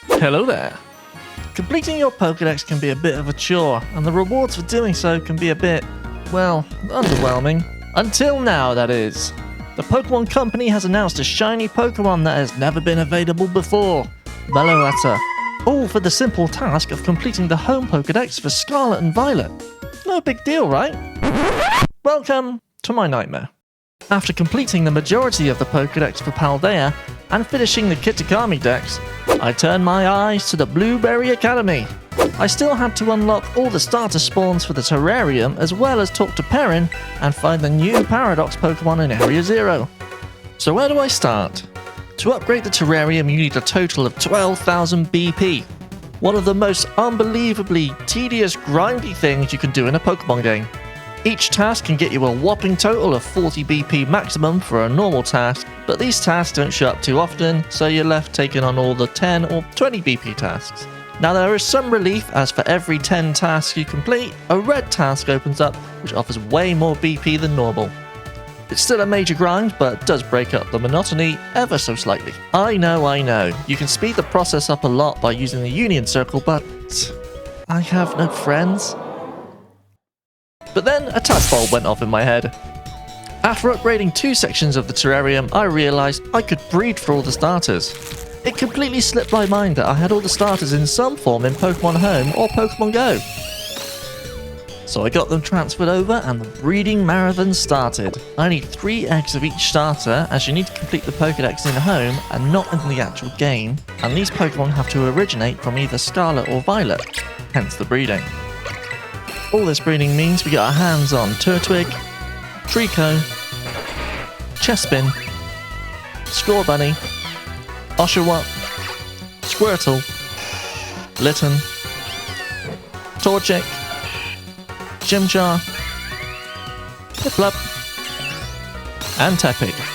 Hello there. Completing your Pokedex can be a bit of a chore, and the rewards for doing so can be a bit, well, underwhelming. Until now, that is. The Pokemon Company has announced a shiny Pokemon that has never been available before, Meloetta. All for the simple task of completing the home Pokedex for Scarlet and Violet. No big deal, right? Welcome to my nightmare. After completing the majority of the Pokedex for Paldea and finishing the Kitakami Dex, I turned my eyes to the Blueberry Academy. I still had to unlock all the starter spawns for the terrarium, as well as talk to Perrin and find the new Paradox Pokemon in Area 0. So where do I start? To upgrade the terrarium, you need a total of 12,000 BP. One of the most unbelievably tedious, grindy things you can do in a Pokemon game. Each task can get you a whopping total of 40 BP maximum for a normal task, but these tasks don't show up too often, so you're left taking on all the 10 or 20 BP tasks. Now there is some relief, as for every 10 tasks you complete, a red task opens up, which offers way more BP than normal. It's still a major grind, but does break up the monotony ever so slightly. I know, you can speed the process up a lot by using the Union Circle, but I have no friends. But then a touch bulb went off in my head. After upgrading 2 sections of the terrarium, I realised I could breed for all the starters. It completely slipped my mind that I had all the starters in some form in Pokemon Home or Pokemon Go. So I got them transferred over and the breeding marathon started. I need 3 eggs of each starter, as you need to complete the Pokedex in Home and not in the actual game, and these Pokemon have to originate from either Scarlet or Violet, hence the breeding. All this breeding means we get our hands on Turtwig, Trico, Chespin, Scorbunny, Oshawott, Squirtle, Litten, Torchic, Chimchar, Piplup, and Tepig.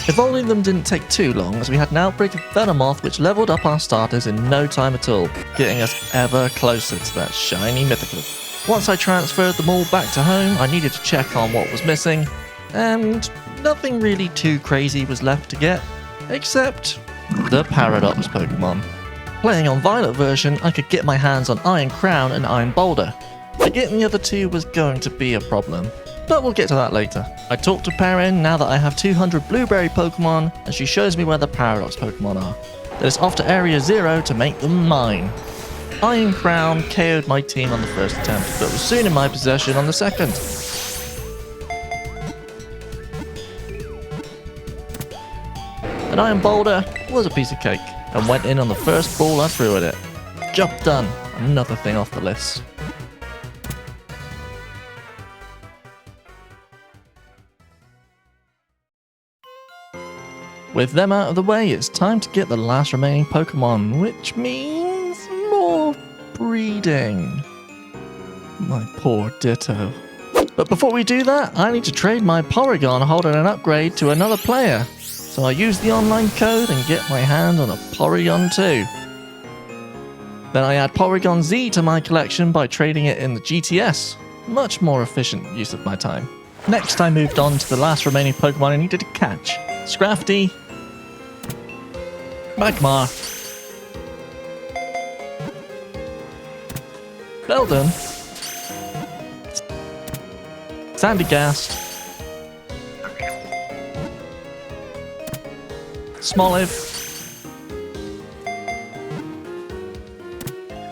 Evolving them didn't take too long, as we had an outbreak of Venomoth which leveled up our starters in no time at all, getting us ever closer to that shiny mythical. Once I transferred them all back to home, I needed to check on what was missing, and nothing really too crazy was left to get, except the Paradox Pokemon. Playing on Violet version, I could get my hands on Iron Crown and Iron Boulder, but getting the other two was going to be a problem. But we'll get to that later. I talked to Perrin now that I have 200 Blueberry Pokemon, and she shows me where the Paradox Pokemon are. Then it's off to Area 0 to make them mine. Iron Crown KO'd my team on the first attempt, but was soon in my possession on the second. An Iron Boulder was a piece of cake, and went in on the first ball I threw at it. Job done, another thing off the list. With them out of the way, it's time to get the last remaining Pokemon, which means more breeding. My poor Ditto. But before we do that, I need to trade my Porygon holding an upgrade to another player. So I use the online code and get my hand on a Porygon 2. Then I add Porygon Z to my collection by trading it in the GTS. Much more efficient use of my time. Next I moved on to the last remaining Pokemon I needed to catch. Scrafty, Magmar, Beldum, Sandygast, Smoliv,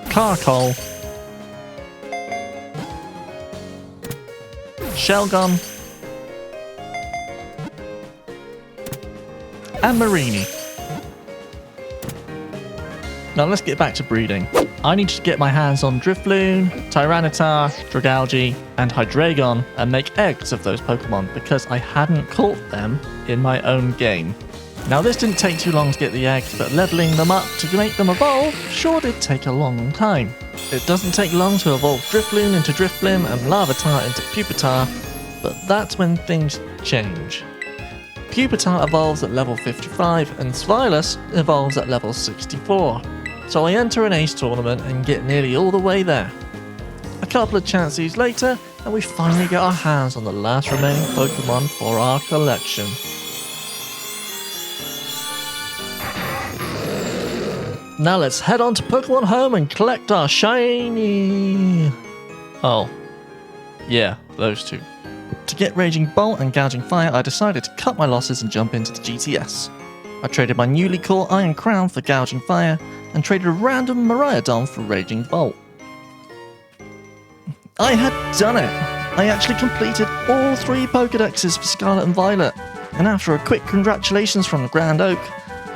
Carkol, Shelgon, and Marini. Now let's get back to breeding. I need to get my hands on Drifloon, Tyranitar, Dragalge, and Hydreigon and make eggs of those Pokemon because I hadn't caught them in my own game. Now this didn't take too long to get the eggs, but leveling them up to make them evolve sure did take a long time. It doesn't take long to evolve Drifloon into Drifblim and Larvitar into Pupitar, but that's when things change. Pupitar evolves at level 55 and Svilas evolves at level 64. So I enter an Ace tournament and get nearly all the way there. A couple of chances later, and we finally get our hands on the last remaining Pokemon for our collection. Now let's head on to Pokemon Home and collect our shiny... Oh. Yeah, those two. To get Raging Bolt and Gouging Fire, I decided to cut my losses and jump into the GTS. I traded my newly caught Iron Crown for Gouging Fire, and traded a random Miraidon for Raging Bolt. I had done it! I actually completed all 3 Pokedexes for Scarlet and Violet, and after a quick congratulations from the Grand Oak,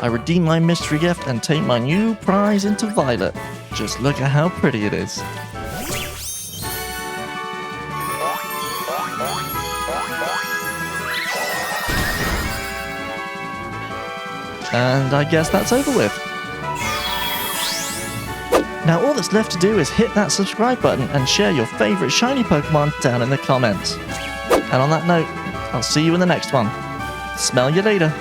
I redeem my mystery gift and take my new prize into Violet. Just look at how pretty it is. And I guess that's over with. Now all that's left to do is hit that subscribe button and share your favourite shiny Pokemon down in the comments. And on that note, I'll see you in the next one. Smell you later.